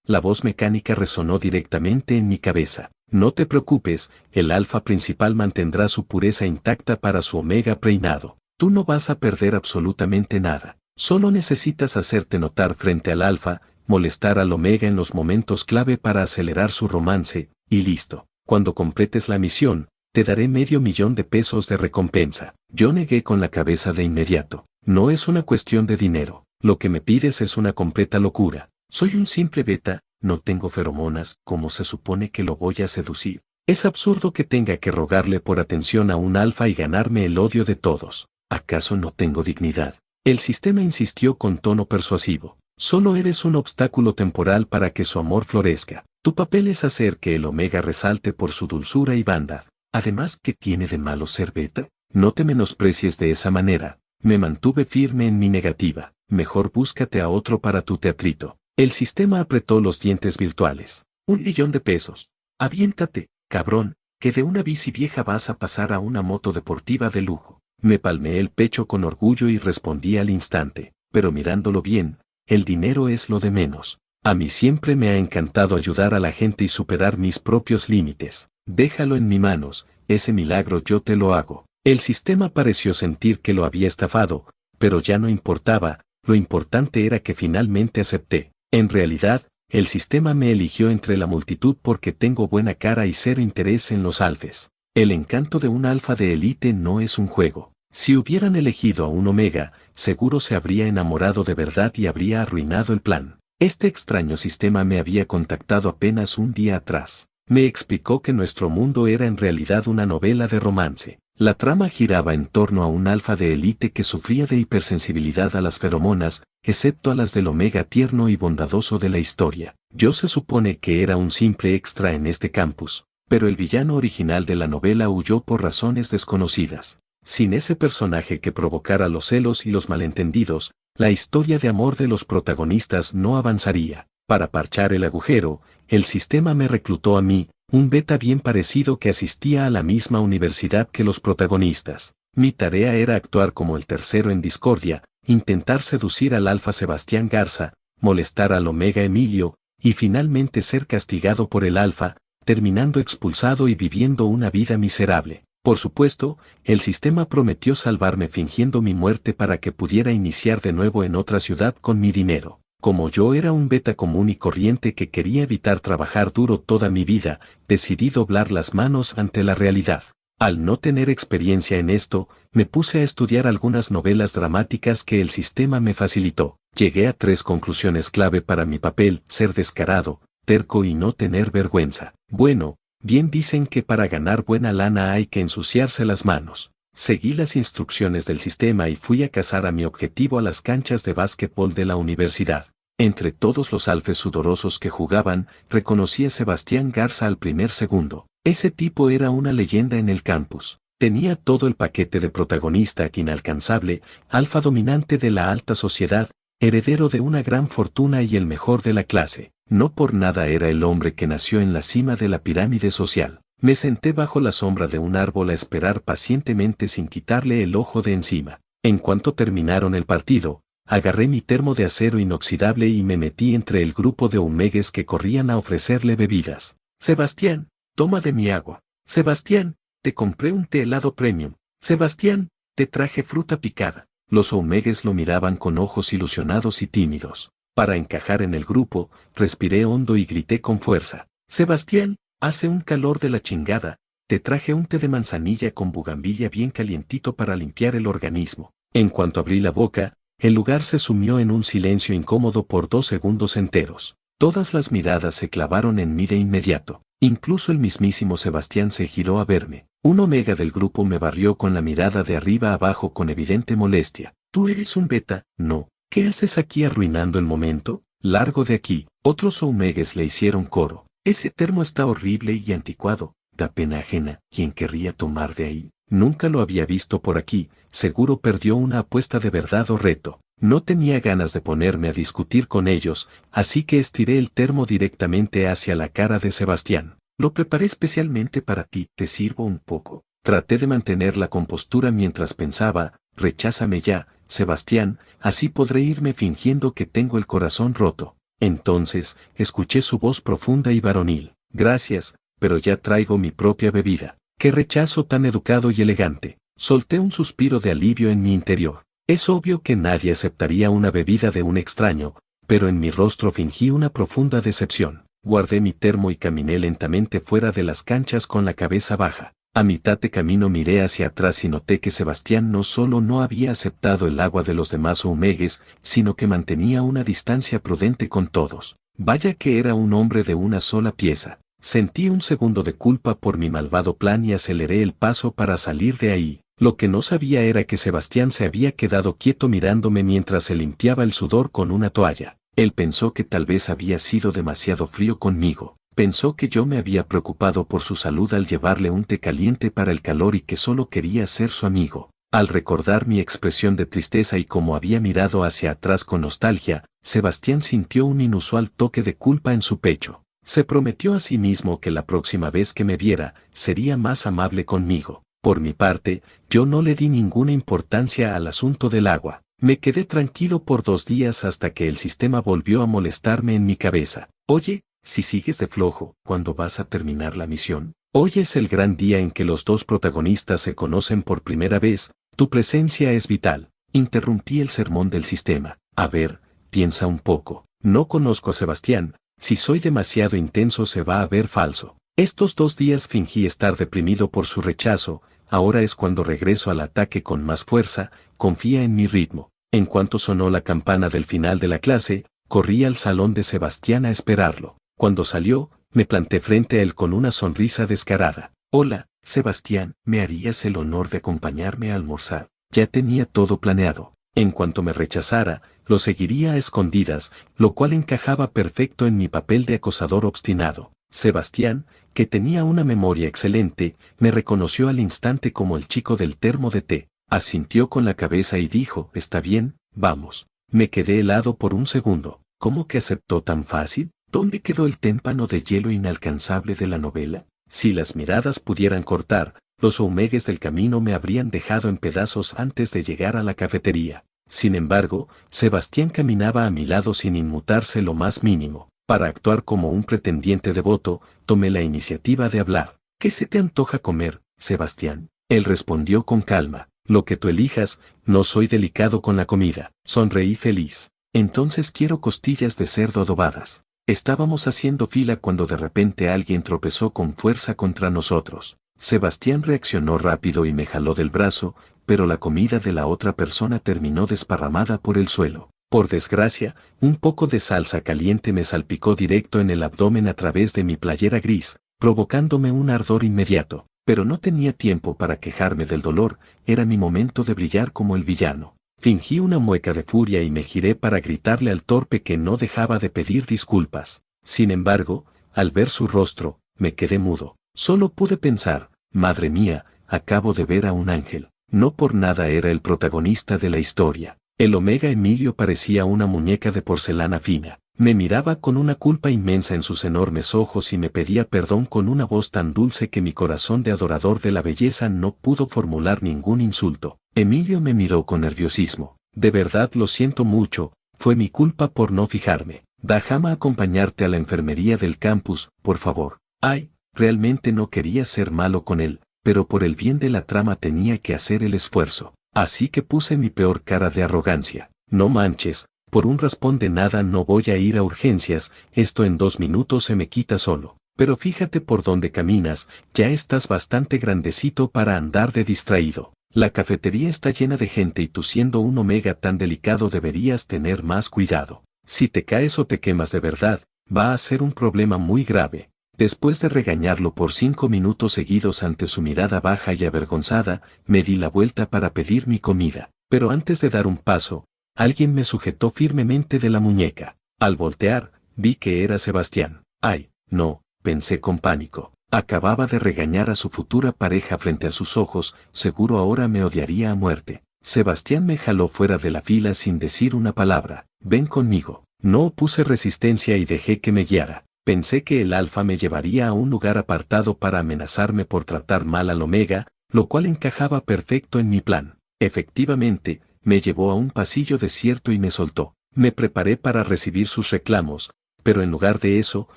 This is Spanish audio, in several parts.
La voz mecánica resonó directamente en mi cabeza. No te preocupes, el alfa principal mantendrá su pureza intacta para su omega preinado. Tú no vas a perder absolutamente nada. Solo necesitas hacerte notar frente al alfa, molestar al omega en los momentos clave para acelerar su romance, y listo. Cuando completes la misión, te daré $500,000 de recompensa. Yo negué con la cabeza de inmediato. No es una cuestión de dinero. Lo que me pides es una completa locura. Soy un simple beta, no tengo feromonas, ¿cómo se supone que lo voy a seducir? Es absurdo que tenga que rogarle por atención a un alfa y ganarme el odio de todos. ¿Acaso no tengo dignidad? El sistema insistió con tono persuasivo. Solo eres un obstáculo temporal para que su amor florezca. Tu papel es hacer que el omega resalte por su dulzura y bondad. Además, ¿qué tiene de malo ser beta? No te menosprecies de esa manera. Me mantuve firme en mi negativa. Mejor búscate a otro para tu teatrito. El sistema apretó los dientes virtuales. $1,000,000. Aviéntate, cabrón, que de una bici vieja vas a pasar a una moto deportiva de lujo. Me palmeé el pecho con orgullo y respondí al instante, pero mirándolo bien, el dinero es lo de menos. A mí siempre me ha encantado ayudar a la gente y superar mis propios límites. Déjalo en mis manos, ese milagro yo te lo hago. El sistema pareció sentir que lo había estafado, pero ya no importaba, lo importante era que finalmente acepté. En realidad, el sistema me eligió entre la multitud porque tengo buena cara y cero interés en los alfes. El encanto de un alfa de élite no es un juego. Si hubieran elegido a un omega, seguro se habría enamorado de verdad y habría arruinado el plan. Este extraño sistema me había contactado apenas un día atrás. Me explicó que nuestro mundo era en realidad una novela de romance. La trama giraba en torno a un alfa de élite que sufría de hipersensibilidad a las feromonas, excepto a las del omega tierno y bondadoso de la historia. Yo se supone que era un simple extra en este campus, pero el villano original de la novela huyó por razones desconocidas. Sin ese personaje que provocara los celos y los malentendidos, la historia de amor de los protagonistas no avanzaría. Para parchar el agujero, el sistema me reclutó a mí, un beta bien parecido que asistía a la misma universidad que los protagonistas. Mi tarea era actuar como el tercero en discordia, intentar seducir al alfa Sebastián Garza, molestar al omega Emilio, y finalmente ser castigado por el alfa, terminando expulsado y viviendo una vida miserable. Por supuesto, el sistema prometió salvarme fingiendo mi muerte para que pudiera iniciar de nuevo en otra ciudad con mi dinero. Como yo era un beta común y corriente que quería evitar trabajar duro toda mi vida, decidí doblar las manos ante la realidad. Al no tener experiencia en esto, me puse a estudiar algunas novelas dramáticas que el sistema me facilitó. Llegué a 3 conclusiones clave para mi papel: ser descarado, terco y no tener vergüenza. Bueno, bien dicen que para ganar buena lana hay que ensuciarse las manos. Seguí las instrucciones del sistema y fui a cazar a mi objetivo a las canchas de básquetbol de la universidad. Entre todos los alfes sudorosos que jugaban, reconocí a Sebastián Garza al primer segundo. Ese tipo era una leyenda en el campus. Tenía todo el paquete de protagonista inalcanzable, alfa dominante de la alta sociedad, heredero de una gran fortuna y el mejor de la clase. No por nada era el hombre que nació en la cima de la pirámide social. Me senté bajo la sombra de un árbol a esperar pacientemente sin quitarle el ojo de encima. En cuanto terminaron el partido, agarré mi termo de acero inoxidable y me metí entre el grupo de omegues que corrían a ofrecerle bebidas. Sebastián, toma de mi agua. Sebastián, te compré un té helado premium. Sebastián, te traje fruta picada. Los omegues lo miraban con ojos ilusionados y tímidos. Para encajar en el grupo, respiré hondo y grité con fuerza. Sebastián, hace un calor de la chingada, te traje un té de manzanilla con bugambilla bien calientito para limpiar el organismo. En cuanto abrí la boca, el lugar se sumió en un silencio incómodo por 2 segundos enteros. Todas las miradas se clavaron en mí de inmediato. Incluso el mismísimo Sebastián se giró a verme. Un omega del grupo me barrió con la mirada de arriba a abajo con evidente molestia. ¿Tú eres un beta? No. ¿Qué haces aquí arruinando el momento? Largo de aquí. Otros omegues le hicieron coro. Ese termo está horrible y anticuado. Da pena ajena. ¿Quién querría tomar de ahí? Nunca lo había visto por aquí. Seguro perdió una apuesta de verdad o reto. No tenía ganas de ponerme a discutir con ellos, así que estiré el termo directamente hacia la cara de Sebastián. Lo preparé especialmente para ti. ¿Te sirvo un poco? Traté de mantener la compostura mientras pensaba, recházame ya, Sebastián, así podré irme fingiendo que tengo el corazón roto. Entonces, escuché su voz profunda y varonil. Gracias, pero ya traigo mi propia bebida. ¡Qué rechazo tan educado y elegante! Solté un suspiro de alivio en mi interior. Es obvio que nadie aceptaría una bebida de un extraño, pero en mi rostro fingí una profunda decepción. Guardé mi termo y caminé lentamente fuera de las canchas con la cabeza baja. A mitad de camino miré hacia atrás y noté que Sebastián no solo no había aceptado el agua de los demás Omegues, sino que mantenía una distancia prudente con todos. Vaya que era un hombre de una sola pieza. Sentí un segundo de culpa por mi malvado plan y aceleré el paso para salir de ahí. Lo que no sabía era que Sebastián se había quedado quieto mirándome mientras se limpiaba el sudor con una toalla. Él pensó que tal vez había sido demasiado frío conmigo. Pensó que yo me había preocupado por su salud al llevarle un té caliente para el calor y que solo quería ser su amigo. Al recordar mi expresión de tristeza y cómo había mirado hacia atrás con nostalgia, Sebastián sintió un inusual toque de culpa en su pecho. Se prometió a sí mismo que la próxima vez que me viera, sería más amable conmigo. Por mi parte, yo no le di ninguna importancia al asunto del agua. Me quedé tranquilo por 2 días hasta que el sistema volvió a molestarme en mi cabeza. Oye, si sigues de flojo, ¿cuándo vas a terminar la misión? Hoy es el gran día en que los dos protagonistas se conocen por primera vez, tu presencia es vital. Interrumpí el sermón del sistema. A ver, piensa un poco. No conozco a Sebastián, si soy demasiado intenso se va a ver falso. Estos 2 días fingí estar deprimido por su rechazo, ahora es cuando regreso al ataque con más fuerza, confía en mi ritmo. En cuanto sonó la campana del final de la clase, corrí al salón de Sebastián a esperarlo. Cuando salió, me planté frente a él con una sonrisa descarada. Hola, Sebastián, ¿me harías el honor de acompañarme a almorzar? Ya tenía todo planeado. En cuanto me rechazara, lo seguiría a escondidas, lo cual encajaba perfecto en mi papel de acosador obstinado. Sebastián, que tenía una memoria excelente, me reconoció al instante como el chico del termo de té. Asintió con la cabeza y dijo, está bien, vamos. Me quedé helado por un segundo. ¿Cómo que aceptó tan fácil? ¿Dónde quedó el témpano de hielo inalcanzable de la novela? Si las miradas pudieran cortar, los Omegues del camino me habrían dejado en pedazos antes de llegar a la cafetería. Sin embargo, Sebastián caminaba a mi lado sin inmutarse lo más mínimo. Para actuar como un pretendiente devoto, tomé la iniciativa de hablar. ¿Qué se te antoja comer, Sebastián? Él respondió con calma. Lo que tú elijas, no soy delicado con la comida. Sonreí feliz. Entonces quiero costillas de cerdo adobadas. Estábamos haciendo fila cuando de repente alguien tropezó con fuerza contra nosotros. Sebastián reaccionó rápido y me jaló del brazo, pero la comida de la otra persona terminó desparramada por el suelo. Por desgracia, un poco de salsa caliente me salpicó directo en el abdomen a través de mi playera gris, provocándome un ardor inmediato. Pero no tenía tiempo para quejarme del dolor, era mi momento de brillar como el villano. Fingí una mueca de furia y me giré para gritarle al torpe que no dejaba de pedir disculpas. Sin embargo, al ver su rostro, me quedé mudo. Solo pude pensar, madre mía, acabo de ver a un ángel. No por nada era el protagonista de la historia. El Omega Emilio parecía una muñeca de porcelana fina. Me miraba con una culpa inmensa en sus enormes ojos y me pedía perdón con una voz tan dulce que mi corazón de adorador de la belleza no pudo formular ningún insulto. Emilio me miró con nerviosismo. De verdad lo siento mucho, fue mi culpa por no fijarme. Déjame acompañarte a la enfermería del campus, por favor. Ay, realmente no quería ser malo con él, pero por el bien de la trama tenía que hacer el esfuerzo. Así que puse mi peor cara de arrogancia. No manches. Por un raspón de nada no voy a ir a urgencias, esto en 2 minutos se me quita solo. Pero fíjate por dónde caminas, ya estás bastante grandecito para andar de distraído. La cafetería está llena de gente y tú siendo un Omega tan delicado deberías tener más cuidado. Si te caes o te quemas de verdad, va a ser un problema muy grave. Después de regañarlo por 5 minutos seguidos ante su mirada baja y avergonzada, me di la vuelta para pedir mi comida. Pero antes de dar un paso, alguien me sujetó firmemente de la muñeca. Al voltear, vi que era Sebastián. ¡Ay, no!, pensé con pánico. Acababa de regañar a su futura pareja frente a sus ojos, seguro ahora me odiaría a muerte. Sebastián me jaló fuera de la fila sin decir una palabra. Ven conmigo. No opuse resistencia y dejé que me guiara. Pensé que el alfa me llevaría a un lugar apartado para amenazarme por tratar mal al Omega, lo cual encajaba perfecto en mi plan. Efectivamente, me llevó a un pasillo desierto y me soltó. Me preparé para recibir sus reclamos, pero en lugar de eso,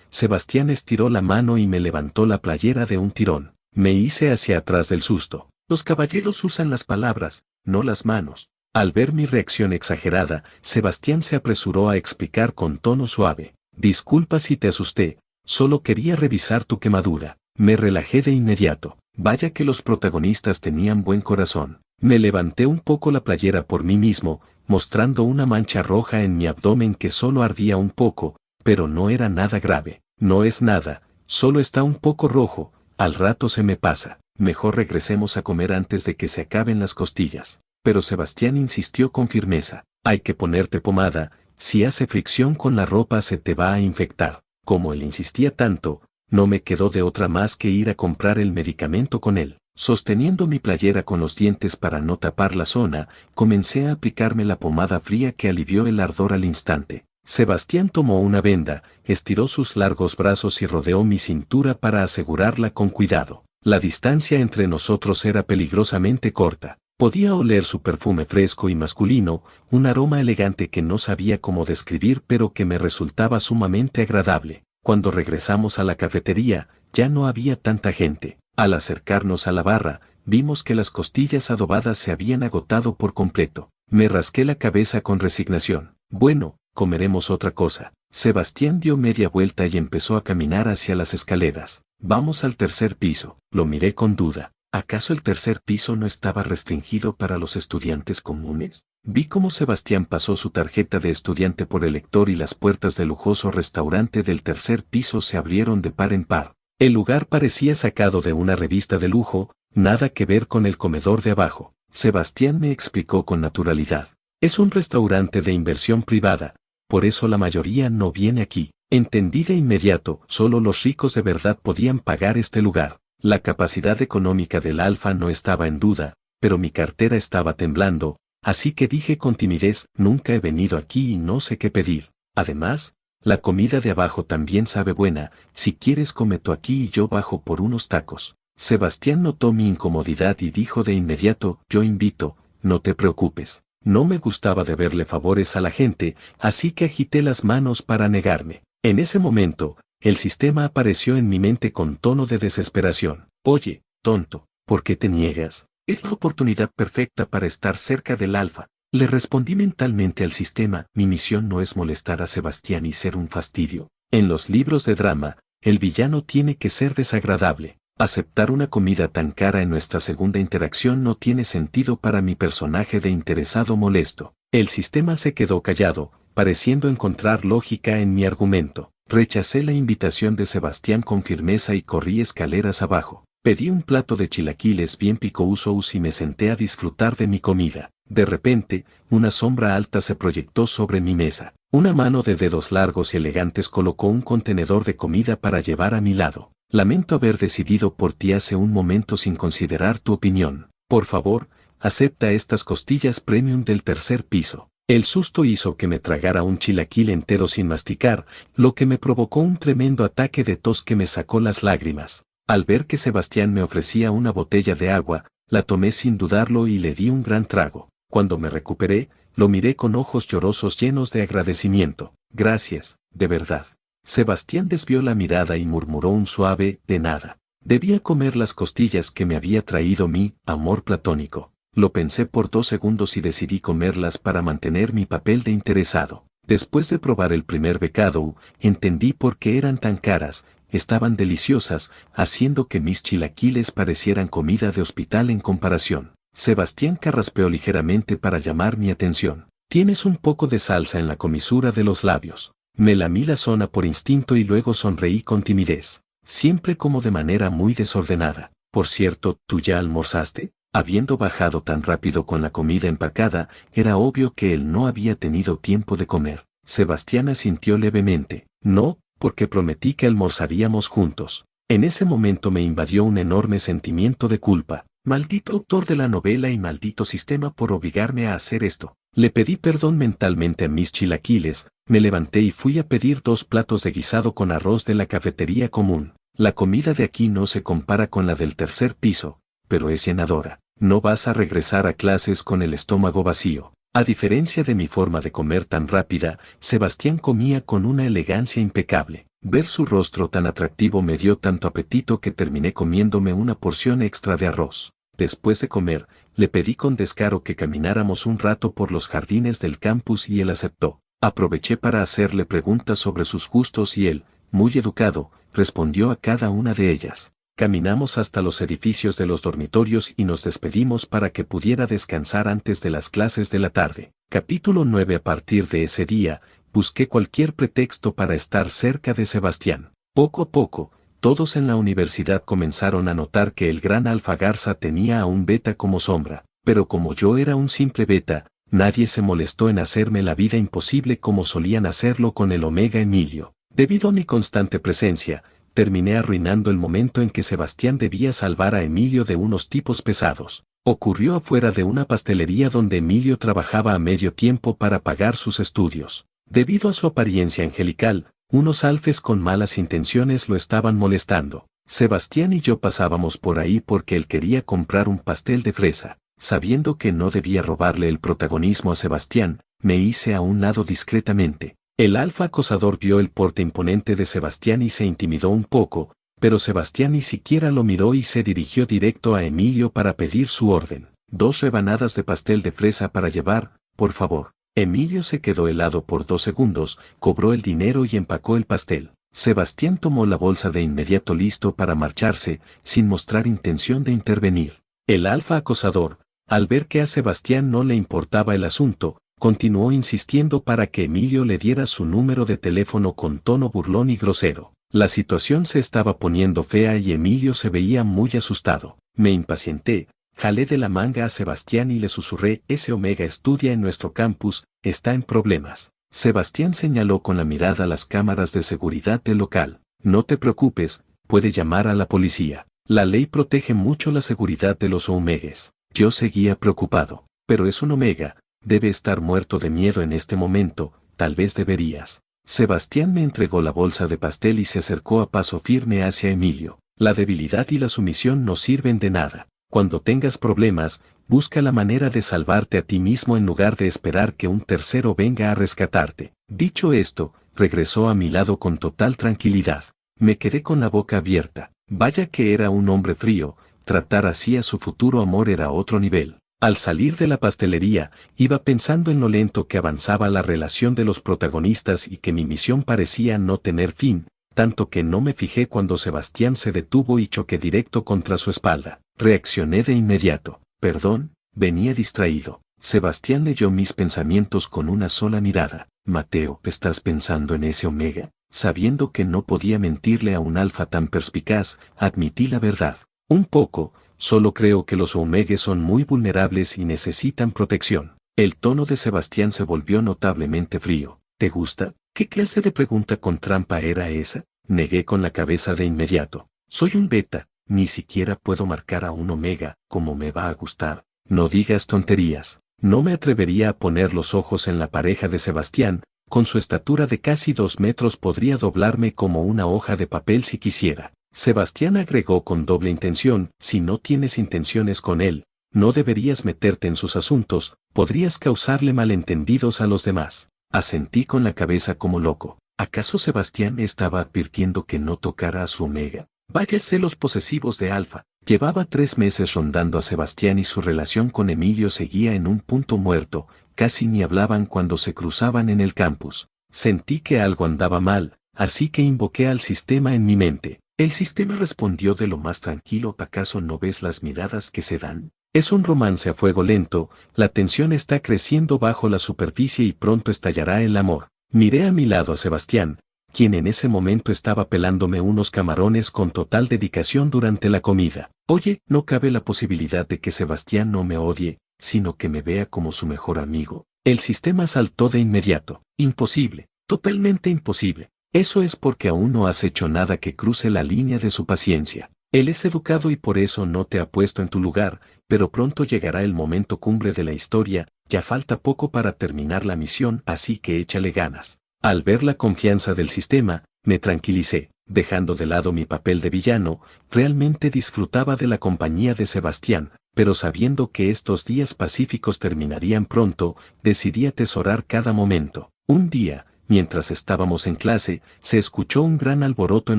Sebastián estiró la mano y me levantó la playera de un tirón. Me hice hacia atrás del susto. Los caballeros usan las palabras, no las manos. Al ver mi reacción exagerada, Sebastián se apresuró a explicar con tono suave. Disculpa si te asusté, solo quería revisar tu quemadura. Me relajé de inmediato. Vaya que los protagonistas tenían buen corazón. Me levanté un poco la playera por mí mismo, mostrando una mancha roja en mi abdomen que solo ardía un poco, pero no era nada grave. No es nada, solo está un poco rojo, al rato se me pasa. Mejor regresemos a comer antes de que se acaben las costillas. Pero Sebastián insistió con firmeza. Hay que ponerte pomada, si hace fricción con la ropa se te va a infectar. Como él insistía tanto, no me quedó de otra más que ir a comprar el medicamento con él. Sosteniendo mi playera con los dientes para no tapar la zona, comencé a aplicarme la pomada fría que alivió el ardor al instante. Sebastián tomó una venda, estiró sus largos brazos y rodeó mi cintura para asegurarla con cuidado. La distancia entre nosotros era peligrosamente corta. Podía oler su perfume fresco y masculino, un aroma elegante que no sabía cómo describir pero que me resultaba sumamente agradable. Cuando regresamos a la cafetería, ya no había tanta gente. Al acercarnos a la barra, vimos que las costillas adobadas se habían agotado por completo. Me rasqué la cabeza con resignación. Bueno, comeremos otra cosa. Sebastián dio media vuelta y empezó a caminar hacia las escaleras. Vamos al tercer piso. Lo miré con duda. ¿Acaso el tercer piso no estaba restringido para los estudiantes comunes? Vi cómo Sebastián pasó su tarjeta de estudiante por el lector y las puertas del lujoso restaurante del tercer piso se abrieron de par en par. El lugar parecía sacado de una revista de lujo, nada que ver con el comedor de abajo. Sebastián me explicó con naturalidad. Es un restaurante de inversión privada, por eso la mayoría no viene aquí. Entendí de inmediato, solo los ricos de verdad podían pagar este lugar. La capacidad económica del Alfa no estaba en duda, pero mi cartera estaba temblando, así que dije con timidez, nunca he venido aquí y no sé qué pedir. Además, la comida de abajo también sabe buena, si quieres come tú aquí y yo bajo por unos tacos. Sebastián notó mi incomodidad y dijo de inmediato, yo invito, no te preocupes. No me gustaba deberle favores a la gente, así que agité las manos para negarme. En ese momento, el sistema apareció en mi mente con tono de desesperación. Oye, tonto, ¿por qué te niegas? Es la oportunidad perfecta para estar cerca del Alfa. Le respondí mentalmente al sistema, mi misión no es molestar a Sebastián y ser un fastidio. En los libros de drama, el villano tiene que ser desagradable. Aceptar una comida tan cara en nuestra segunda interacción no tiene sentido para mi personaje de interesado molesto. El sistema se quedó callado, pareciendo encontrar lógica en mi argumento. Rechacé la invitación de Sebastián con firmeza y corrí escaleras abajo. Pedí un plato de chilaquiles bien picousos y me senté a disfrutar de mi comida. De repente, una sombra alta se proyectó sobre mi mesa. Una mano de dedos largos y elegantes colocó un contenedor de comida para llevar a mi lado. Lamento haber decidido por ti hace un momento sin considerar tu opinión. Por favor, acepta estas costillas premium del tercer piso. El susto hizo que me tragara un chilaquil entero sin masticar, lo que me provocó un tremendo ataque de tos que me sacó las lágrimas. Al ver que Sebastián me ofrecía una botella de agua, la tomé sin dudarlo y le di un gran trago. Cuando me recuperé, lo miré con ojos llorosos llenos de agradecimiento. Gracias, de verdad. Sebastián desvió la mirada y murmuró un suave, de nada. Debía comer las costillas que me había traído mi amor platónico. Lo pensé por 2 segundos y decidí comerlas para mantener mi papel de interesado. Después de probar el primer bocado, entendí por qué eran tan caras, estaban deliciosas, haciendo que mis chilaquiles parecieran comida de hospital en comparación. Sebastián carraspeó ligeramente para llamar mi atención. Tienes un poco de salsa en la comisura de los labios. Me lamí la zona por instinto y luego sonreí con timidez. Siempre como de manera muy desordenada. Por cierto, ¿tú ya almorzaste? Habiendo bajado tan rápido con la comida empacada, era obvio que él no había tenido tiempo de comer. Sebastián asintió levemente. No, porque prometí que almorzaríamos juntos. En ese momento me invadió un enorme sentimiento de culpa. Maldito autor de la novela y maldito sistema por obligarme a hacer esto. Le pedí perdón mentalmente a mis chilaquiles, me levanté y fui a pedir 2 platos de guisado con arroz de la cafetería común. La comida de aquí no se compara con la del tercer piso, pero es llenadora. No vas a regresar a clases con el estómago vacío. A diferencia de mi forma de comer tan rápida, Sebastián comía con una elegancia impecable. Ver su rostro tan atractivo me dio tanto apetito que terminé comiéndome una porción extra de arroz. Después de comer, le pedí con descaro que camináramos un rato por los jardines del campus y él aceptó. Aproveché para hacerle preguntas sobre sus gustos y él, muy educado, respondió a cada una de ellas. Caminamos hasta los edificios de los dormitorios y nos despedimos para que pudiera descansar antes de las clases de la tarde. Capítulo 9. A partir de ese día, busqué cualquier pretexto para estar cerca de Sebastián. Poco a poco, todos en la universidad comenzaron a notar que el gran Alfa Garza tenía a un beta como sombra, pero como yo era un simple beta, nadie se molestó en hacerme la vida imposible como solían hacerlo con el Omega Emilio. Debido a mi constante presencia, terminé arruinando el momento en que Sebastián debía salvar a Emilio de unos tipos pesados. Ocurrió afuera de una pastelería donde Emilio trabajaba a medio tiempo para pagar sus estudios. Debido a su apariencia angelical, unos alfes con malas intenciones lo estaban molestando. Sebastián y yo pasábamos por ahí porque él quería comprar un pastel de fresa. Sabiendo que no debía robarle el protagonismo a Sebastián, me hice a un lado discretamente. El alfa acosador vio el porte imponente de Sebastián y se intimidó un poco, pero Sebastián ni siquiera lo miró y se dirigió directo a Emilio para pedir su orden. 2 rebanadas de pastel de fresa para llevar, por favor. Emilio se quedó helado por 2 segundos, cobró el dinero y empacó el pastel. Sebastián tomó la bolsa de inmediato listo para marcharse, sin mostrar intención de intervenir. El alfa acosador, al ver que a Sebastián no le importaba el asunto, continuó insistiendo para que Emilio le diera su número de teléfono con tono burlón y grosero. La situación se estaba poniendo fea y Emilio se veía muy asustado. Me impacienté, jalé de la manga a Sebastián y le susurré: ese Omega estudia en nuestro campus, está en problemas. Sebastián señaló con la mirada las cámaras de seguridad del local. No te preocupes, puede llamar a la policía. La ley protege mucho la seguridad de los Omegues. Yo seguía preocupado. Pero es un Omega, debe estar muerto de miedo en este momento, tal vez deberías. Sebastián me entregó la bolsa de pastel y se acercó a paso firme hacia Emilio. La debilidad y la sumisión no sirven de nada. Cuando tengas problemas, busca la manera de salvarte a ti mismo en lugar de esperar que un tercero venga a rescatarte. Dicho esto, regresó a mi lado con total tranquilidad. Me quedé con la boca abierta. Vaya que era un hombre frío, tratar así a su futuro amor era otro nivel. Al salir de la pastelería, iba pensando en lo lento que avanzaba la relación de los protagonistas y que mi misión parecía no tener fin, tanto que no me fijé cuando Sebastián se detuvo y choqué directo contra su espalda. Reaccioné de inmediato. Perdón, venía distraído. Sebastián leyó mis pensamientos con una sola mirada. Mateo, ¿estás pensando en ese Omega? Sabiendo que no podía mentirle a un alfa tan perspicaz, admití la verdad. Un poco. Solo creo que los Omegues son muy vulnerables y necesitan protección. El tono de Sebastián se volvió notablemente frío. ¿Te gusta? ¿Qué clase de pregunta con trampa era esa? Negué con la cabeza de inmediato. Soy un beta, ni siquiera puedo marcar a un Omega, como me va a gustar. No digas tonterías. No me atrevería a poner los ojos en la pareja de Sebastián, con su estatura de casi 2 metros podría doblarme como una hoja de papel si quisiera. Sebastián agregó con doble intención: si no tienes intenciones con él, no deberías meterte en sus asuntos, podrías causarle malentendidos a los demás. Asentí con la cabeza como loco. ¿Acaso Sebastián estaba advirtiendo que no tocara a su Omega? Vaya celos posesivos de Alfa. Llevaba 3 meses rondando a Sebastián y su relación con Emilio seguía en un punto muerto, casi ni hablaban cuando se cruzaban en el campus. Sentí que algo andaba mal, así que invoqué al sistema en mi mente. El sistema respondió de lo más tranquilo: ¿acaso no ves las miradas que se dan? Es un romance a fuego lento, la tensión está creciendo bajo la superficie y pronto estallará el amor. Miré a mi lado a Sebastián, quien en ese momento estaba pelándome unos camarones con total dedicación durante la comida. Oye, no cabe la posibilidad de que Sebastián no me odie, sino que me vea como su mejor amigo. El sistema saltó de inmediato. Imposible, totalmente imposible. Eso es porque aún no has hecho nada que cruce la línea de su paciencia. Él es educado y por eso no te ha puesto en tu lugar, pero pronto llegará el momento cumbre de la historia, ya falta poco para terminar la misión, así que échale ganas. Al ver la confianza del sistema, me tranquilicé, dejando de lado mi papel de villano, realmente disfrutaba de la compañía de Sebastián, pero sabiendo que estos días pacíficos terminarían pronto, decidí atesorar cada momento. Un día, mientras estábamos en clase, se escuchó un gran alboroto en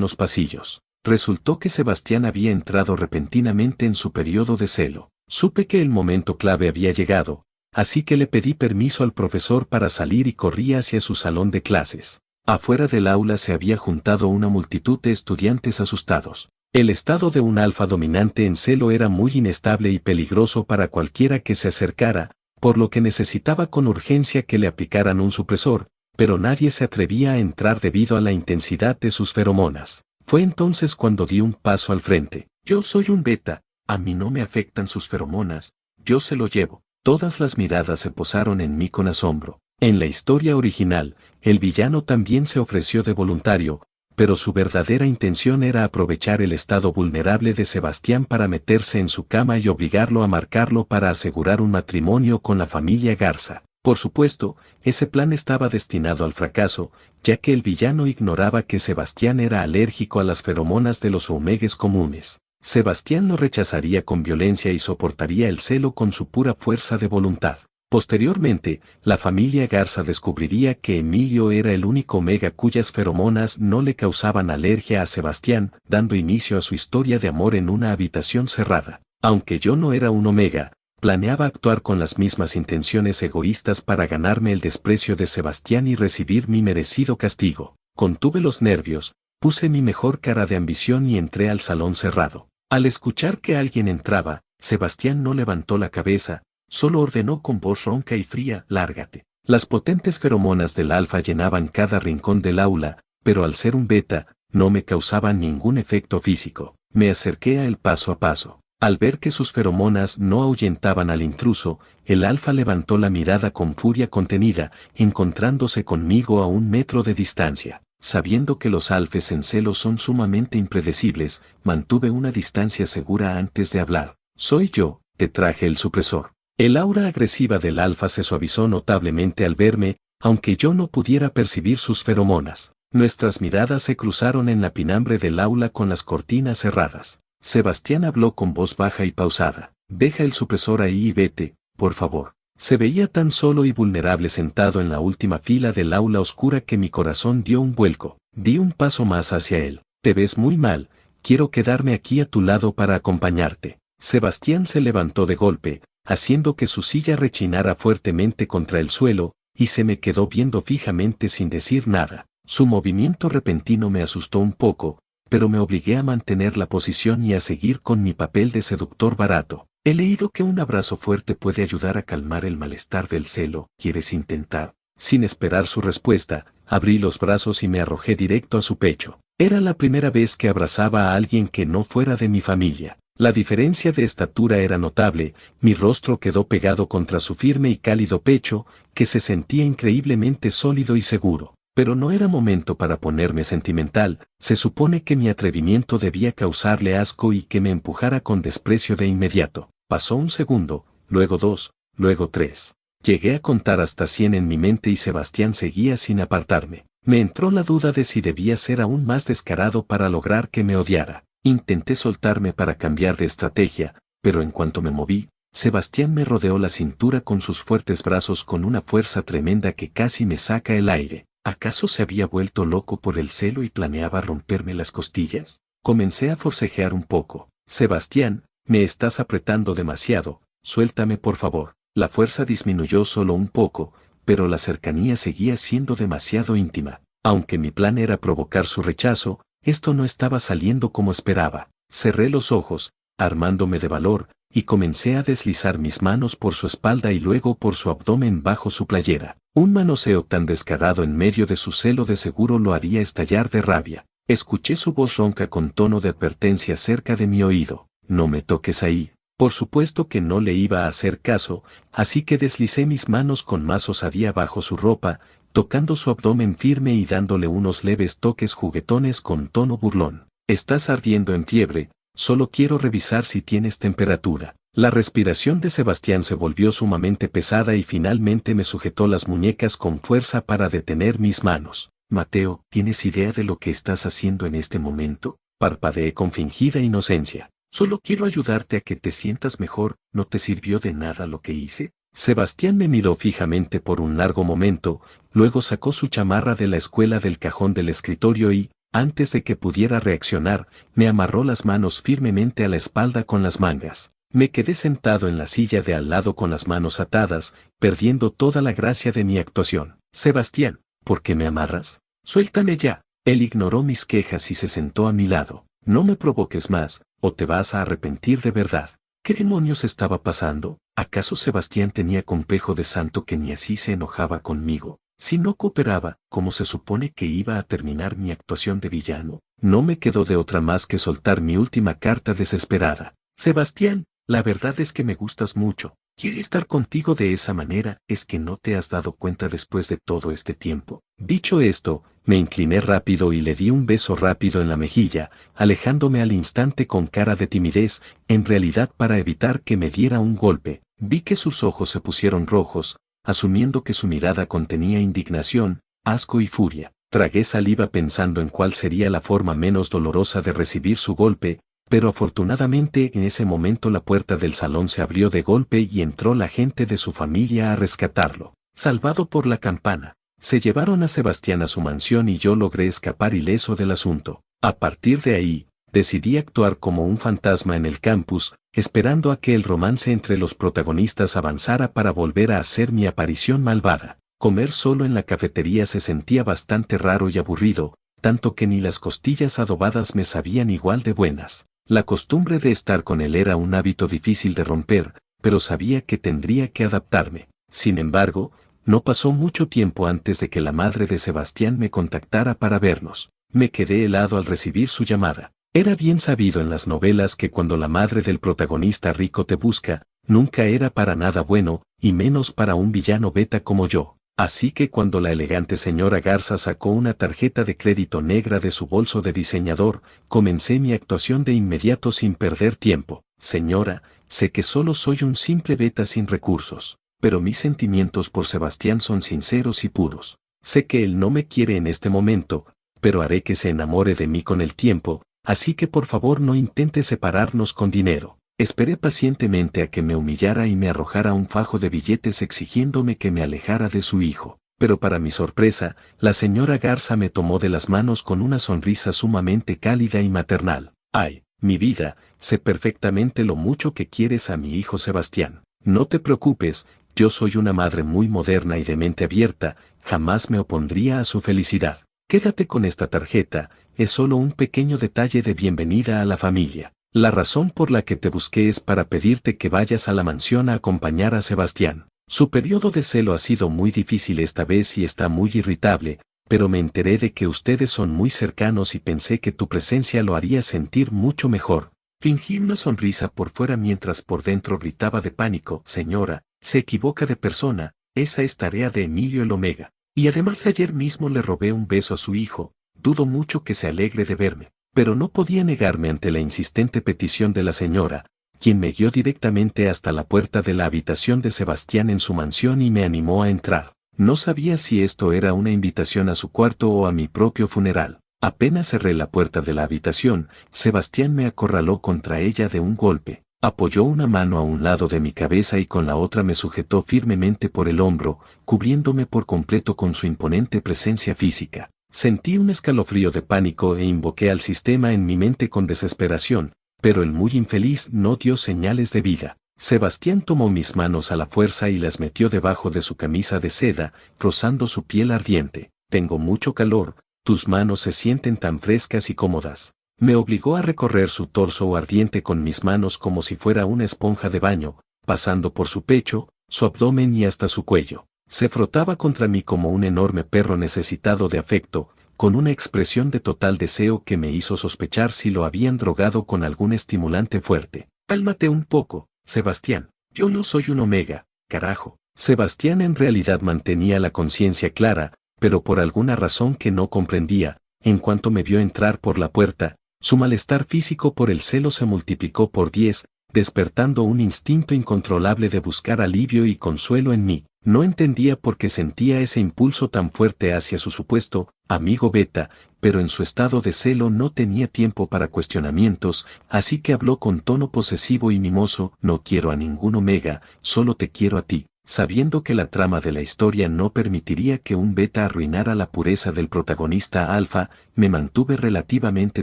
los pasillos. Resultó que Sebastián había entrado repentinamente en su periodo de celo. Supe que el momento clave había llegado, así que le pedí permiso al profesor para salir y corrí hacia su salón de clases. Afuera del aula se había juntado una multitud de estudiantes asustados. El estado de un alfa dominante en celo era muy inestable y peligroso para cualquiera que se acercara, por lo que necesitaba con urgencia que le aplicaran un supresor, pero nadie se atrevía a entrar debido a la intensidad de sus feromonas. Fue entonces cuando di un paso al frente. Yo soy un beta, a mí no me afectan sus feromonas, yo se lo llevo. Todas las miradas se posaron en mí con asombro. En la historia original, el villano también se ofreció de voluntario, pero su verdadera intención era aprovechar el estado vulnerable de Sebastián para meterse en su cama y obligarlo a marcarlo para asegurar un matrimonio con la familia Garza. Por supuesto, ese plan estaba destinado al fracaso, ya que el villano ignoraba que Sebastián era alérgico a las feromonas de los omegues comunes. Sebastián lo rechazaría con violencia y soportaría el celo con su pura fuerza de voluntad. Posteriormente, la familia Garza descubriría que Emilio era el único omega cuyas feromonas no le causaban alergia a Sebastián, dando inicio a su historia de amor en una habitación cerrada. Aunque yo no era un omega, planeaba actuar con las mismas intenciones egoístas para ganarme el desprecio de Sebastián y recibir mi merecido castigo. Contuve los nervios, puse mi mejor cara de ambición y entré al salón cerrado. Al escuchar que alguien entraba, Sebastián no levantó la cabeza, solo ordenó con voz ronca y fría: lárgate. Las potentes feromonas del alfa llenaban cada rincón del aula, pero al ser un beta, no me causaban ningún efecto físico. Me acerqué a él paso a paso. Al ver que sus feromonas no ahuyentaban al intruso, el alfa levantó la mirada con furia contenida, encontrándose conmigo a 1 metro de distancia. Sabiendo que los alfes en celo son sumamente impredecibles, mantuve una distancia segura antes de hablar. Soy yo, te traje el supresor. El aura agresiva del alfa se suavizó notablemente al verme, aunque yo no pudiera percibir sus feromonas. Nuestras miradas se cruzaron en la pinambre del aula con las cortinas cerradas. Sebastián habló con voz baja y pausada. Deja el supresor ahí y vete, por favor. Se veía tan solo y vulnerable sentado en la última fila del aula oscura que mi corazón dio un vuelco. Di un paso más hacia él. Te ves muy mal, quiero quedarme aquí a tu lado para acompañarte. Sebastián se levantó de golpe, haciendo que su silla rechinara fuertemente contra el suelo, y se me quedó viendo fijamente sin decir nada. Su movimiento repentino me asustó un poco, pero me obligué a mantener la posición y a seguir con mi papel de seductor barato. He leído que un abrazo fuerte puede ayudar a calmar el malestar del celo. ¿Quieres intentar? Sin esperar su respuesta, abrí los brazos y me arrojé directo a su pecho. Era la primera vez que abrazaba a alguien que no fuera de mi familia. La diferencia de estatura era notable, mi rostro quedó pegado contra su firme y cálido pecho, que se sentía increíblemente sólido y seguro. Pero no era momento para ponerme sentimental, se supone que mi atrevimiento debía causarle asco y que me empujara con desprecio de inmediato. Pasó 1 segundo, luego 2, luego 3. Llegué a contar hasta 100 en mi mente y Sebastián seguía sin apartarme. Me entró la duda de si debía ser aún más descarado para lograr que me odiara. Intenté soltarme para cambiar de estrategia, pero en cuanto me moví, Sebastián me rodeó la cintura con sus fuertes brazos con una fuerza tremenda que casi me saca el aire. ¿Acaso se había vuelto loco por el celo y planeaba romperme las costillas? Comencé a forcejear un poco. Sebastián, me estás apretando demasiado, suéltame por favor. La fuerza disminuyó solo un poco, pero la cercanía seguía siendo demasiado íntima. Aunque mi plan era provocar su rechazo, esto no estaba saliendo como esperaba. Cerré los ojos, armándome de valor, y comencé a deslizar mis manos por su espalda y luego por su abdomen bajo su playera. Un manoseo tan descarado en medio de su celo de seguro lo haría estallar de rabia. Escuché su voz ronca con tono de advertencia cerca de mi oído. No me toques ahí. Por supuesto que no le iba a hacer caso, así que deslicé mis manos con más osadía bajo su ropa, tocando su abdomen firme y dándole unos leves toques juguetones con tono burlón. Estás ardiendo en fiebre, solo quiero revisar si tienes temperatura. La respiración de Sebastián se volvió sumamente pesada y finalmente me sujetó las muñecas con fuerza para detener mis manos. Mateo, ¿tienes idea de lo que estás haciendo en este momento? Parpadeé con fingida inocencia. Solo quiero ayudarte a que te sientas mejor, ¿no te sirvió de nada lo que hice? Sebastián me miró fijamente por un largo momento, luego sacó su chamarra de la escuela del cajón del escritorio y, antes de que pudiera reaccionar, me amarró las manos firmemente a la espalda con las mangas. Me quedé sentado en la silla de al lado con las manos atadas, perdiendo toda la gracia de mi actuación. Sebastián, ¿por qué me amarras? Suéltame ya. Él ignoró mis quejas y se sentó a mi lado. No me provoques más, o te vas a arrepentir de verdad. ¿Qué demonios estaba pasando? ¿Acaso Sebastián tenía complejo de santo que ni así se enojaba conmigo? Si no cooperaba, ¿cómo se supone que iba a terminar mi actuación de villano? No me quedó de otra más que soltar mi última carta desesperada. Sebastián, la verdad es que me gustas mucho. Quiero estar contigo de esa manera, ¿es que no te has dado cuenta después de todo este tiempo? Dicho esto, me incliné rápido y le di un beso rápido en la mejilla, alejándome al instante con cara de timidez, en realidad para evitar que me diera un golpe. Vi que sus ojos se pusieron rojos, asumiendo que su mirada contenía indignación, asco y furia. Tragué saliva pensando en cuál sería la forma menos dolorosa de recibir su golpe, pero afortunadamente en ese momento la puerta del salón se abrió de golpe y entró la gente de su familia a rescatarlo. Salvado por la campana, se llevaron a Sebastián a su mansión y yo logré escapar ileso del asunto. A partir de ahí, decidí actuar como un fantasma en el campus, esperando a que el romance entre los protagonistas avanzara para volver a hacer mi aparición malvada. Comer solo en la cafetería se sentía bastante raro y aburrido, tanto que ni las costillas adobadas me sabían igual de buenas. La costumbre de estar con él era un hábito difícil de romper, pero sabía que tendría que adaptarme. Sin embargo, no pasó mucho tiempo antes de que la madre de Sebastián me contactara para vernos. Me quedé helado al recibir su llamada. Era bien sabido en las novelas que cuando la madre del protagonista rico te busca, nunca era para nada bueno, y menos para un villano beta como yo. Así que cuando la elegante señora Garza sacó una tarjeta de crédito negra de su bolso de diseñador, comencé mi actuación de inmediato sin perder tiempo. Señora, sé que solo soy un simple beta sin recursos, pero mis sentimientos por Sebastián son sinceros y puros. Sé que él no me quiere en este momento, pero haré que se enamore de mí con el tiempo, así que por favor no intente separarnos con dinero. Esperé pacientemente a que me humillara y me arrojara un fajo de billetes exigiéndome que me alejara de su hijo. Pero para mi sorpresa, la señora Garza me tomó de las manos con una sonrisa sumamente cálida y maternal. Ay, mi vida, sé perfectamente lo mucho que quieres a mi hijo Sebastián. No te preocupes, yo soy una madre muy moderna y de mente abierta, jamás me opondría a su felicidad. Quédate con esta tarjeta, es solo un pequeño detalle de bienvenida a la familia. La razón por la que te busqué es para pedirte que vayas a la mansión a acompañar a Sebastián. Su periodo de celo ha sido muy difícil esta vez y está muy irritable, pero me enteré de que ustedes son muy cercanos y pensé que tu presencia lo haría sentir mucho mejor. Fingí una sonrisa por fuera mientras por dentro gritaba de pánico. Señora, se equivoca de persona, esa es tarea de Emilio el Omega. Y además ayer mismo le robé un beso a su hijo, dudo mucho que se alegre de verme. Pero no podía negarme ante la insistente petición de la señora, quien me guió directamente hasta la puerta de la habitación de Sebastián en su mansión y me animó a entrar. No sabía si esto era una invitación a su cuarto o a mi propio funeral. Apenas cerré la puerta de la habitación, Sebastián me acorraló contra ella de un golpe. Apoyó una mano a un lado de mi cabeza y con la otra me sujetó firmemente por el hombro, cubriéndome por completo con su imponente presencia física. Sentí un escalofrío de pánico e invoqué al sistema en mi mente con desesperación, pero el muy infeliz no dio señales de vida. Sebastián tomó mis manos a la fuerza y las metió debajo de su camisa de seda, rozando su piel ardiente. Tengo mucho calor, tus manos se sienten tan frescas y cómodas. Me obligó a recorrer su torso ardiente con mis manos como si fuera una esponja de baño, pasando por su pecho, su abdomen y hasta su cuello. Se frotaba contra mí como un enorme perro necesitado de afecto, con una expresión de total deseo que me hizo sospechar si lo habían drogado con algún estimulante fuerte. Cálmate un poco, Sebastián, yo no soy un Omega, carajo. Sebastián en realidad mantenía la conciencia clara, pero por alguna razón que no comprendía, en cuanto me vio entrar por la puerta, su malestar físico por el celo se multiplicó por 10, despertando un instinto incontrolable de buscar alivio y consuelo en mí. No entendía por qué sentía ese impulso tan fuerte hacia su supuesto amigo Beta, pero en su estado de celo no tenía tiempo para cuestionamientos, así que habló con tono posesivo y mimoso: no quiero a ningún Omega, solo te quiero a ti. Sabiendo que la trama de la historia no permitiría que un Beta arruinara la pureza del protagonista alfa, me mantuve relativamente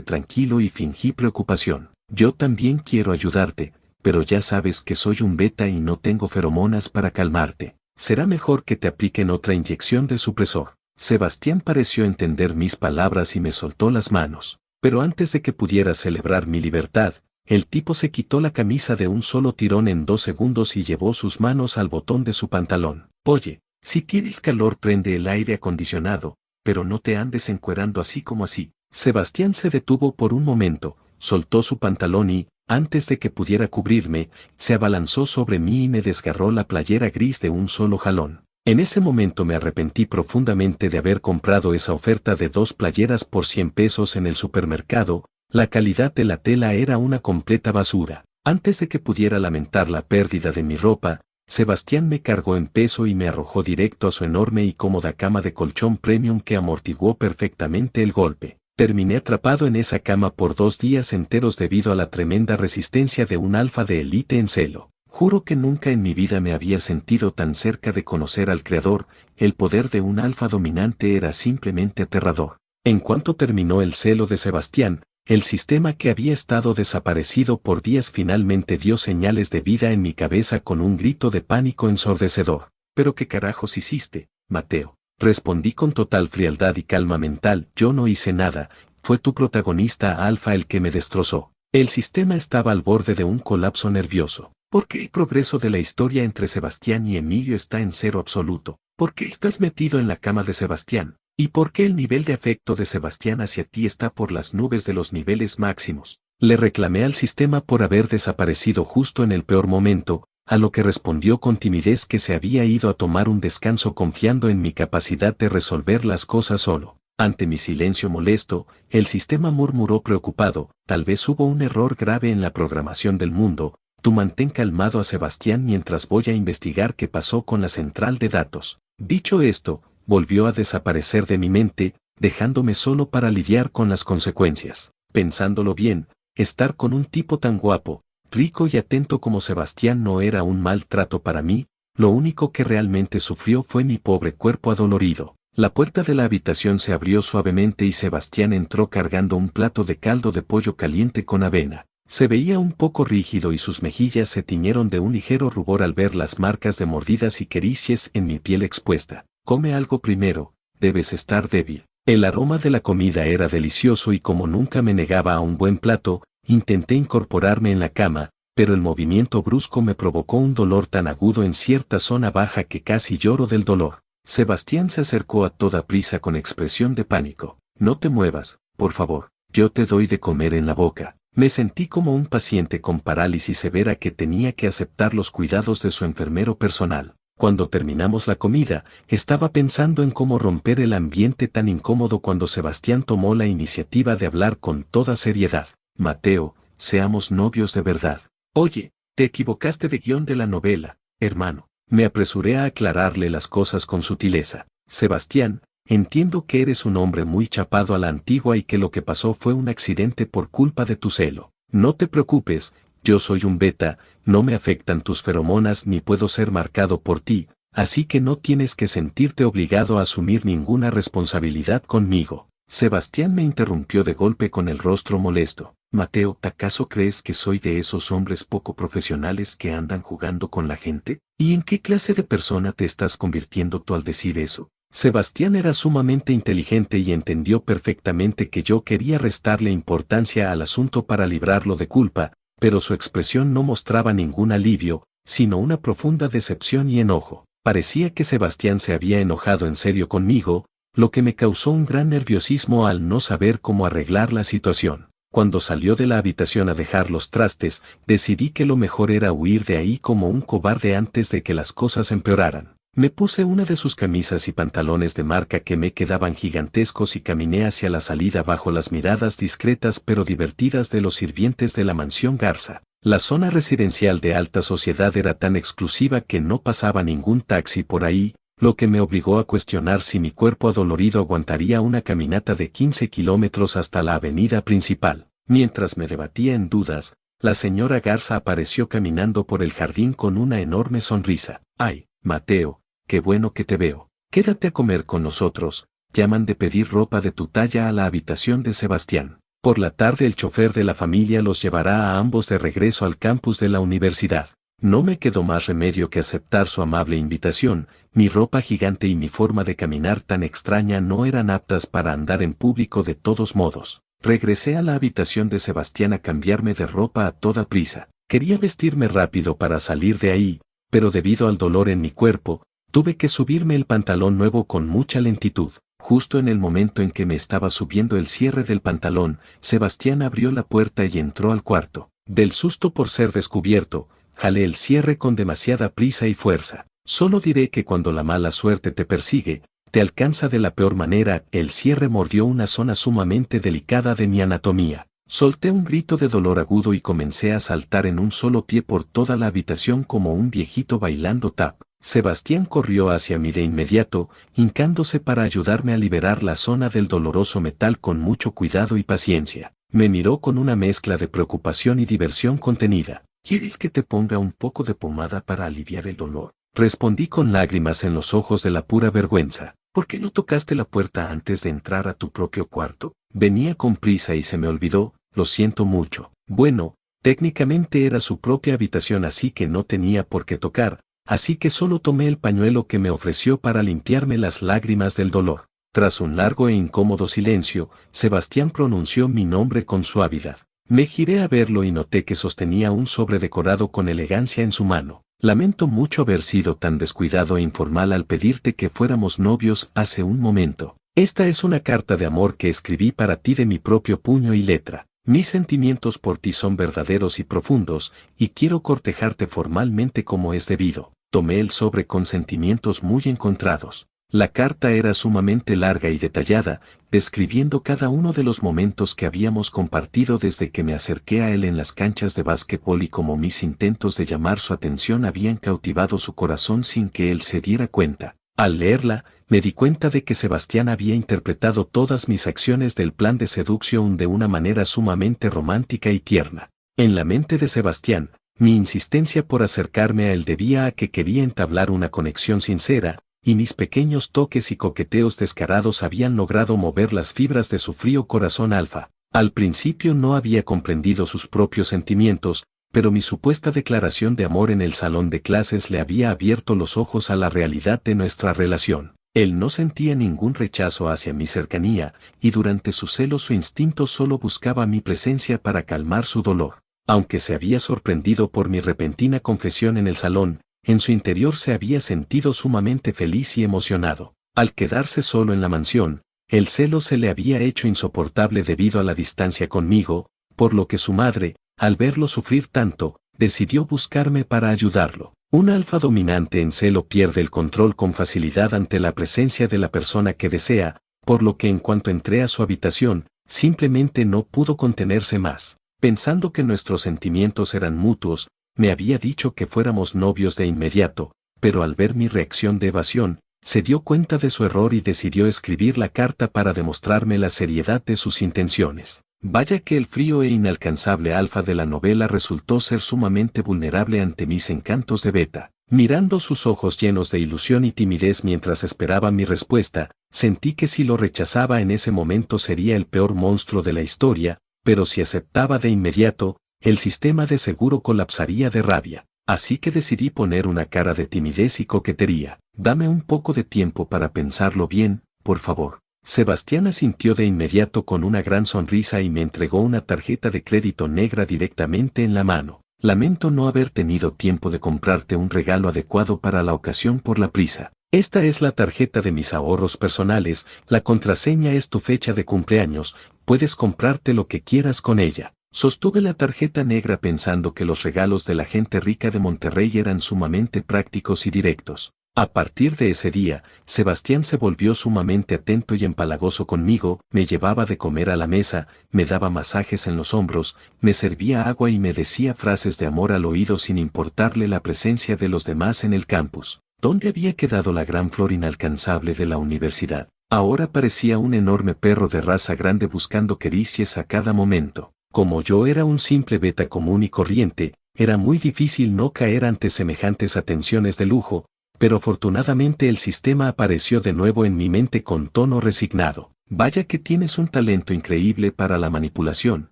tranquilo y fingí preocupación. Yo también quiero ayudarte, pero ya sabes que soy un Beta y no tengo feromonas para calmarte. Será mejor que te apliquen otra inyección de supresor. Sebastián pareció entender mis palabras y me soltó las manos. Pero antes de que pudiera celebrar mi libertad, el tipo se quitó la camisa de un solo tirón en 2 segundos y llevó sus manos al botón de su pantalón. Oye, si tienes calor prende el aire acondicionado, pero no te andes encuerando así como así. Sebastián se detuvo por un momento, soltó su pantalón y, antes de que pudiera cubrirme, se abalanzó sobre mí y me desgarró la playera gris de un solo jalón. En ese momento me arrepentí profundamente de haber comprado esa oferta de 2 playeras por 100 pesos en el supermercado. La calidad de la tela era una completa basura. Antes de que pudiera lamentar la pérdida de mi ropa, Sebastián me cargó en peso y me arrojó directo a su enorme y cómoda cama de colchón premium que amortiguó perfectamente el golpe. Terminé atrapado en esa cama por 2 días enteros debido a la tremenda resistencia de un alfa de élite en celo. Juro que nunca en mi vida me había sentido tan cerca de conocer al Creador. El poder de un alfa dominante era simplemente aterrador. En cuanto terminó el celo de Sebastián, el sistema que había estado desaparecido por días finalmente dio señales de vida en mi cabeza con un grito de pánico ensordecedor. ¿Pero qué carajos hiciste, Mateo? Respondí con total frialdad y calma mental: yo no hice nada, fue tu protagonista alfa el que me destrozó. El sistema estaba al borde de un colapso nervioso. ¿Por qué el progreso de la historia entre Sebastián y Emilio está en 0 absoluto? ¿Por qué estás metido en la cama de Sebastián? ¿Y por qué el nivel de afecto de Sebastián hacia ti está por las nubes de los niveles máximos? Le reclamé al sistema por haber desaparecido justo en el peor momento, a lo que respondió con timidez que se había ido a tomar un descanso confiando en mi capacidad de resolver las cosas solo. Ante mi silencio molesto, el sistema murmuró preocupado: tal vez hubo un error grave en la programación del mundo. Tú mantén calmado a Sebastián mientras voy a investigar qué pasó con la central de datos. Dicho esto, volvió a desaparecer de mi mente, dejándome solo para lidiar con las consecuencias. Pensándolo bien, estar con un tipo tan guapo, rico y atento como Sebastián no era un mal trato para mí. Lo único que realmente sufrió fue mi pobre cuerpo adolorido. La puerta de la habitación se abrió suavemente y Sebastián entró cargando un plato de caldo de pollo caliente con avena. Se veía un poco rígido y sus mejillas se tiñeron de un ligero rubor al ver las marcas de mordidas y quericias en mi piel expuesta. Come algo primero, debes estar débil. El aroma de la comida era delicioso y como nunca me negaba a un buen plato, intenté incorporarme en la cama, pero el movimiento brusco me provocó un dolor tan agudo en cierta zona baja que casi lloro del dolor. Sebastián se acercó a toda prisa con expresión de pánico. No te muevas, por favor, yo te doy de comer en la boca. Me sentí como un paciente con parálisis severa que tenía que aceptar los cuidados de su enfermero personal. Cuando terminamos la comida, estaba pensando en cómo romper el ambiente tan incómodo cuando Sebastián tomó la iniciativa de hablar con toda seriedad. Mateo, seamos novios de verdad. Oye, te equivocaste de guión de la novela, hermano. Me apresuré a aclararle las cosas con sutileza. Sebastián, entiendo que eres un hombre muy chapado a la antigua y que lo que pasó fue un accidente por culpa de tu celo. No te preocupes, yo soy un beta, no me afectan tus feromonas ni puedo ser marcado por ti, así que no tienes que sentirte obligado a asumir ninguna responsabilidad conmigo. Sebastián me interrumpió de golpe con el rostro molesto. Mateo, ¿acaso crees que soy de esos hombres poco profesionales que andan jugando con la gente? ¿Y en qué clase de persona te estás convirtiendo tú al decir eso? Sebastián era sumamente inteligente y entendió perfectamente que yo quería restarle importancia al asunto para librarlo de culpa, pero su expresión no mostraba ningún alivio, sino una profunda decepción y enojo. Parecía que Sebastián se había enojado en serio conmigo, lo que me causó un gran nerviosismo al no saber cómo arreglar la situación. Cuando salió de la habitación a dejar los trastes, decidí que lo mejor era huir de ahí como un cobarde antes de que las cosas empeoraran. Me puse una de sus camisas y pantalones de marca que me quedaban gigantescos y caminé hacia la salida bajo las miradas discretas pero divertidas de los sirvientes de la mansión Garza. La zona residencial de alta sociedad era tan exclusiva que no pasaba ningún taxi por ahí, lo que me obligó a cuestionar si mi cuerpo adolorido aguantaría una caminata de 15 kilómetros hasta la avenida principal. Mientras me debatía en dudas, la señora Garza apareció caminando por el jardín con una enorme sonrisa. «Ay, Mateo, qué bueno que te veo. Quédate a comer con nosotros. Llaman de pedir ropa de tu talla a la habitación de Sebastián. Por la tarde el chofer de la familia los llevará a ambos de regreso al campus de la universidad». No me quedó más remedio que aceptar su amable invitación. Mi ropa gigante y mi forma de caminar tan extraña no eran aptas para andar en público de todos modos. Regresé a la habitación de Sebastián a cambiarme de ropa a toda prisa. Quería vestirme rápido para salir de ahí, pero debido al dolor en mi cuerpo, tuve que subirme el pantalón nuevo con mucha lentitud. Justo en el momento en que me estaba subiendo el cierre del pantalón, Sebastián abrió la puerta y entró al cuarto. Del susto por ser descubierto, jalé el cierre con demasiada prisa y fuerza. Solo diré que cuando la mala suerte te persigue, te alcanza de la peor manera. El cierre mordió una zona sumamente delicada de mi anatomía. Solté un grito de dolor agudo y comencé a saltar en un solo pie por toda la habitación como un viejito bailando tap. Sebastián corrió hacia mí de inmediato, hincándose para ayudarme a liberar la zona del doloroso metal con mucho cuidado y paciencia. Me miró con una mezcla de preocupación y diversión contenida. ¿Quieres que te ponga un poco de pomada para aliviar el dolor? Respondí con lágrimas en los ojos de la pura vergüenza. ¿Por qué no tocaste la puerta antes de entrar a tu propio cuarto? Venía con prisa y se me olvidó, lo siento mucho. Bueno, técnicamente era su propia habitación, así que no tenía por qué tocar, así que solo tomé el pañuelo que me ofreció para limpiarme las lágrimas del dolor. Tras un largo e incómodo silencio, Sebastián pronunció mi nombre con suavidad. Me giré a verlo y noté que sostenía un sobre decorado con elegancia en su mano. Lamento mucho haber sido tan descuidado e informal al pedirte que fuéramos novios hace un momento. Esta es una carta de amor que escribí para ti de mi propio puño y letra. Mis sentimientos por ti son verdaderos y profundos, y quiero cortejarte formalmente como es debido. Tomé el sobre con sentimientos muy encontrados. La carta era sumamente larga y detallada, describiendo cada uno de los momentos que habíamos compartido desde que me acerqué a él en las canchas de básquetbol y cómo mis intentos de llamar su atención habían cautivado su corazón sin que él se diera cuenta. Al leerla, me di cuenta de que Sebastián había interpretado todas mis acciones del plan de seducción de una manera sumamente romántica y tierna. En la mente de Sebastián, mi insistencia por acercarme a él debía a que quería entablar una conexión sincera, y mis pequeños toques y coqueteos descarados habían logrado mover las fibras de su frío corazón alfa. Al principio no había comprendido sus propios sentimientos, pero mi supuesta declaración de amor en el salón de clases le había abierto los ojos a la realidad de nuestra relación. Él no sentía ningún rechazo hacia mi cercanía, y durante su celo su instinto solo buscaba mi presencia para calmar su dolor. Aunque se había sorprendido por mi repentina confesión en el salón, en su interior se había sentido sumamente feliz y emocionado. Al quedarse solo en la mansión, el celo se le había hecho insoportable debido a la distancia conmigo, por lo que su madre, al verlo sufrir tanto, decidió buscarme para ayudarlo. Un alfa dominante en celo pierde el control con facilidad ante la presencia de la persona que desea, por lo que en cuanto entré a su habitación, simplemente no pudo contenerse más. Pensando que nuestros sentimientos eran mutuos, me había dicho que fuéramos novios de inmediato, pero al ver mi reacción de evasión, se dio cuenta de su error y decidió escribir la carta para demostrarme la seriedad de sus intenciones. Vaya que el frío e inalcanzable alfa de la novela resultó ser sumamente vulnerable ante mis encantos de beta. Mirando sus ojos llenos de ilusión y timidez mientras esperaba mi respuesta, sentí que si lo rechazaba en ese momento sería el peor monstruo de la historia, pero si aceptaba de inmediato, el sistema de seguro colapsaría de rabia. Así que decidí poner una cara de timidez y coquetería. Dame un poco de tiempo para pensarlo bien, por favor. Sebastián asintió de inmediato con una gran sonrisa y me entregó una tarjeta de crédito negra directamente en la mano. Lamento no haber tenido tiempo de comprarte un regalo adecuado para la ocasión por la prisa. Esta es la tarjeta de mis ahorros personales, la contraseña es tu fecha de cumpleaños, puedes comprarte lo que quieras con ella. Sostuve la tarjeta negra pensando que los regalos de la gente rica de Monterrey eran sumamente prácticos y directos. A partir de ese día, Sebastián se volvió sumamente atento y empalagoso conmigo, me llevaba de comer a la mesa, me daba masajes en los hombros, me servía agua y me decía frases de amor al oído sin importarle la presencia de los demás en el campus. ¿Dónde había quedado la gran flor inalcanzable de la universidad? Ahora parecía un enorme perro de raza grande buscando caricias a cada momento. Como yo era un simple beta común y corriente, era muy difícil no caer ante semejantes atenciones de lujo, pero afortunadamente el sistema apareció de nuevo en mi mente con tono resignado. Vaya que tienes un talento increíble para la manipulación,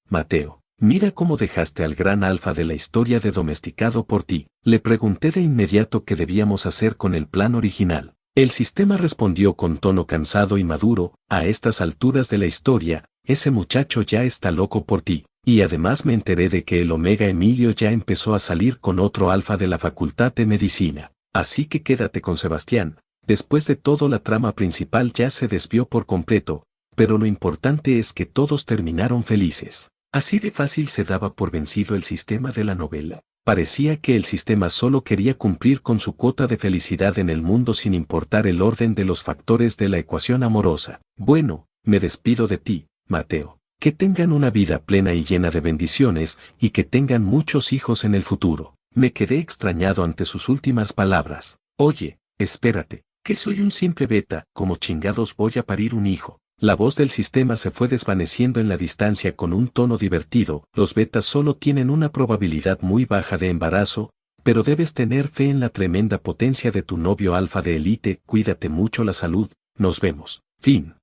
Mateo. Mira cómo dejaste al gran alfa de la historia de domesticado por ti. Le pregunté de inmediato qué debíamos hacer con el plan original. El sistema respondió con tono cansado y maduro, a estas alturas de la historia, ese muchacho ya está loco por ti. Y además me enteré de que el Omega Emilio ya empezó a salir con otro alfa de la Facultad de Medicina. Así que quédate con Sebastián. Después de todo, la trama principal ya se desvió por completo, pero lo importante es que todos terminaron felices. Así de fácil se daba por vencido el sistema de la novela. Parecía que el sistema solo quería cumplir con su cuota de felicidad en el mundo sin importar el orden de los factores de la ecuación amorosa. Bueno, me despido de ti, Mateo. Que tengan una vida plena y llena de bendiciones, y que tengan muchos hijos en el futuro. Me quedé extrañado ante sus últimas palabras. Oye, espérate, que soy un simple beta, ¿cómo chingados voy a parir un hijo? La voz del sistema se fue desvaneciendo en la distancia con un tono divertido. Los betas solo tienen una probabilidad muy baja de embarazo, pero debes tener fe en la tremenda potencia de tu novio alfa de élite. Cuídate mucho la salud, nos vemos. Fin.